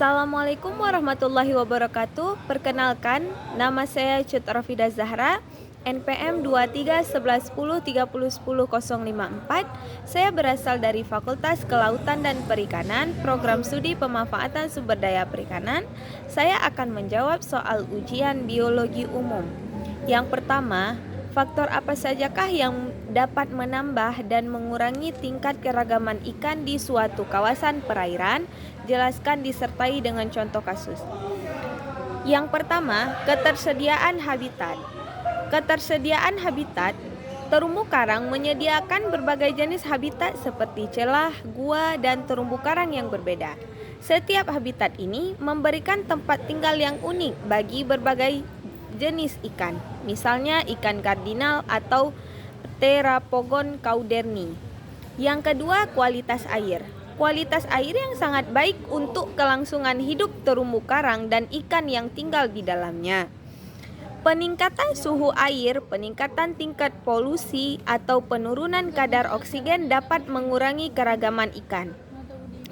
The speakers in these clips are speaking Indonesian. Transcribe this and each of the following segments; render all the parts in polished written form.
Assalamualaikum warahmatullahi wabarakatuh. Perkenalkan, nama saya Cut Rafida Zahra, NPM 231110301054. Saya berasal dari Fakultas Kelautan dan Perikanan, Program Studi Pemanfaatan Sumber Daya Perikanan. Saya akan menjawab soal ujian biologi umum. Yang pertama, faktor apa sajakah yang dapat menambah dan mengurangi tingkat keragaman ikan di suatu kawasan perairan? Jelaskan disertai dengan contoh kasus. Yang pertama, ketersediaan habitat. Ketersediaan habitat, terumbu karang menyediakan berbagai jenis habitat seperti celah, gua, dan terumbu karang yang berbeda. Setiap habitat ini memberikan tempat tinggal yang unik bagi berbagai jenis ikan, misalnya ikan kardinal atau Pterapogon cauderni. Yang kedua, kualitas air. Kualitas air yang sangat baik untuk kelangsungan hidup terumbu karang dan ikan yang tinggal di dalamnya. Peningkatan suhu air, peningkatan tingkat polusi, atau penurunan kadar oksigen dapat mengurangi keragaman ikan.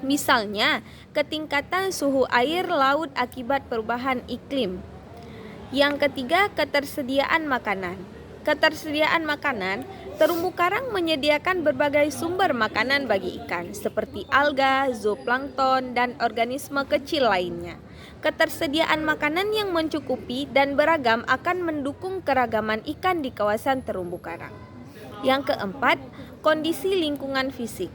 Misalnya, ketingkatan suhu air laut akibat perubahan iklim. Yang ketiga, ketersediaan makanan. Ketersediaan makanan, terumbu karang menyediakan berbagai sumber makanan bagi ikan, seperti alga, zooplankton, dan organisme kecil lainnya. Ketersediaan makanan yang mencukupi dan beragam akan mendukung keragaman ikan di kawasan terumbu karang. Yang keempat, kondisi lingkungan fisik.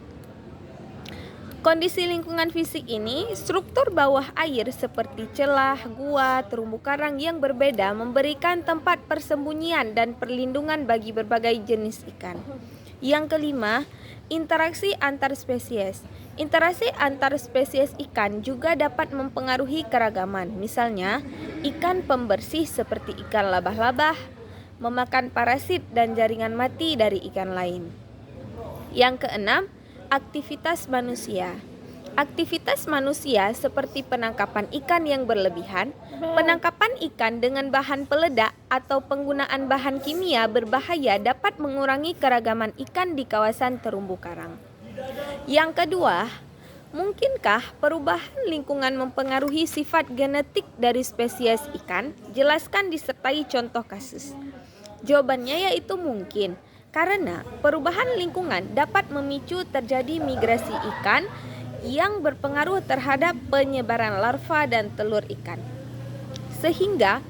Kondisi lingkungan fisik ini, struktur bawah air seperti celah, gua, terumbu karang yang berbeda memberikan tempat persembunyian dan perlindungan bagi berbagai jenis ikan. Yang kelima, interaksi antar spesies. Interaksi antar spesies ikan juga dapat mempengaruhi keragaman. Misalnya, ikan pembersih seperti ikan labah-labah memakan parasit dan jaringan mati dari ikan lain. Yang keenam, aktivitas manusia. Aktivitas manusia seperti penangkapan ikan yang berlebihan, penangkapan ikan dengan bahan peledak atau penggunaan bahan kimia berbahaya dapat mengurangi keragaman ikan di kawasan terumbu karang. Yang kedua, mungkinkah perubahan lingkungan mempengaruhi sifat genetik dari spesies ikan? Jelaskan disertai contoh kasus. Jawabannya yaitu mungkin. Karena perubahan lingkungan dapat memicu terjadi migrasi ikan yang berpengaruh terhadap penyebaran larva dan telur ikan, sehingga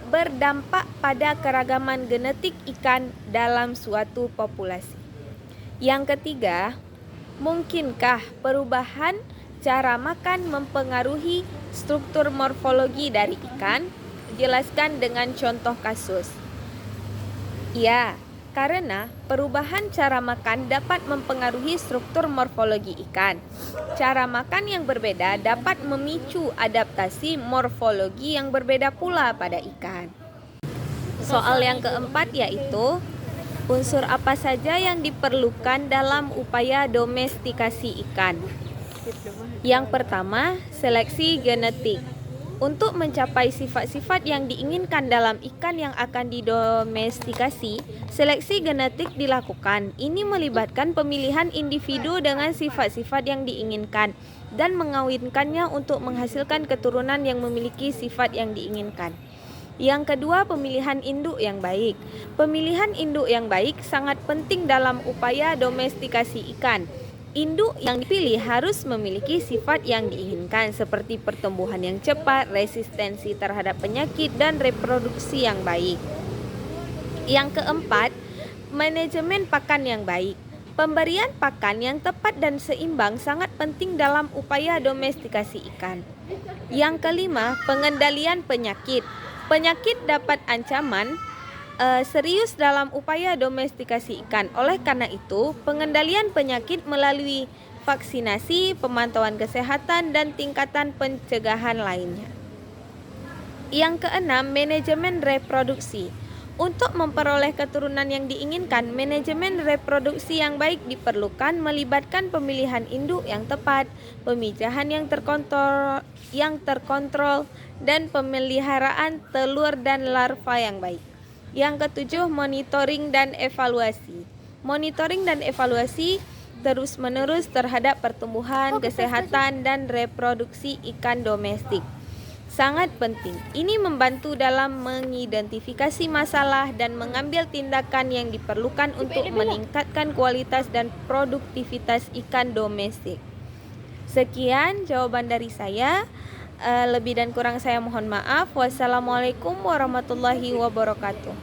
berdampak pada keragaman genetik ikan dalam suatu populasi. Yang ketiga, mungkinkah perubahan cara makan mempengaruhi struktur morfologi dari ikan? Jelaskan dengan contoh kasus. Ya, karena perubahan cara makan dapat mempengaruhi struktur morfologi ikan. Cara makan yang berbeda dapat memicu adaptasi morfologi yang berbeda pula pada ikan. Soal yang keempat yaitu, unsur apa saja yang diperlukan dalam upaya domestikasi ikan? Yang pertama, seleksi genetik. Untuk mencapai sifat-sifat yang diinginkan dalam ikan yang akan didomestikasi, seleksi genetik dilakukan. Ini melibatkan pemilihan individu dengan sifat-sifat yang diinginkan dan mengawinkannya untuk menghasilkan keturunan yang memiliki sifat yang diinginkan. Yang kedua, pemilihan induk yang baik. Pemilihan induk yang baik sangat penting dalam upaya domestikasi ikan. Induk yang dipilih harus memiliki sifat yang diinginkan seperti pertumbuhan yang cepat, resistensi terhadap penyakit, dan reproduksi yang baik. Yang keempat, manajemen pakan yang baik. Pemberian pakan yang tepat dan seimbang sangat penting dalam upaya domestikasi ikan. Yang kelima, pengendalian penyakit. Penyakit dapat ancaman serius dalam upaya domestikasi ikan. Oleh karena itu, pengendalian penyakit melalui vaksinasi, pemantauan kesehatan, dan tingkatan pencegahan lainnya. Yang keenam, manajemen reproduksi. Untuk memperoleh keturunan yang diinginkan, manajemen reproduksi yang baik diperlukan, melibatkan pemilihan induk yang tepat, pemijahan yang terkontrol, dan pemeliharaan telur dan larva yang baik. Yang ketujuh, monitoring dan evaluasi. Monitoring dan evaluasi terus-menerus terhadap pertumbuhan, kesehatan, dan reproduksi ikan domestik. Sangat penting. Ini membantu dalam mengidentifikasi masalah dan mengambil tindakan yang diperlukan untuk meningkatkan kualitas dan produktivitas ikan domestik. Sekian jawaban dari saya. Lebih dan kurang saya mohon maaf. Wassalamualaikum warahmatullahi wabarakatuh.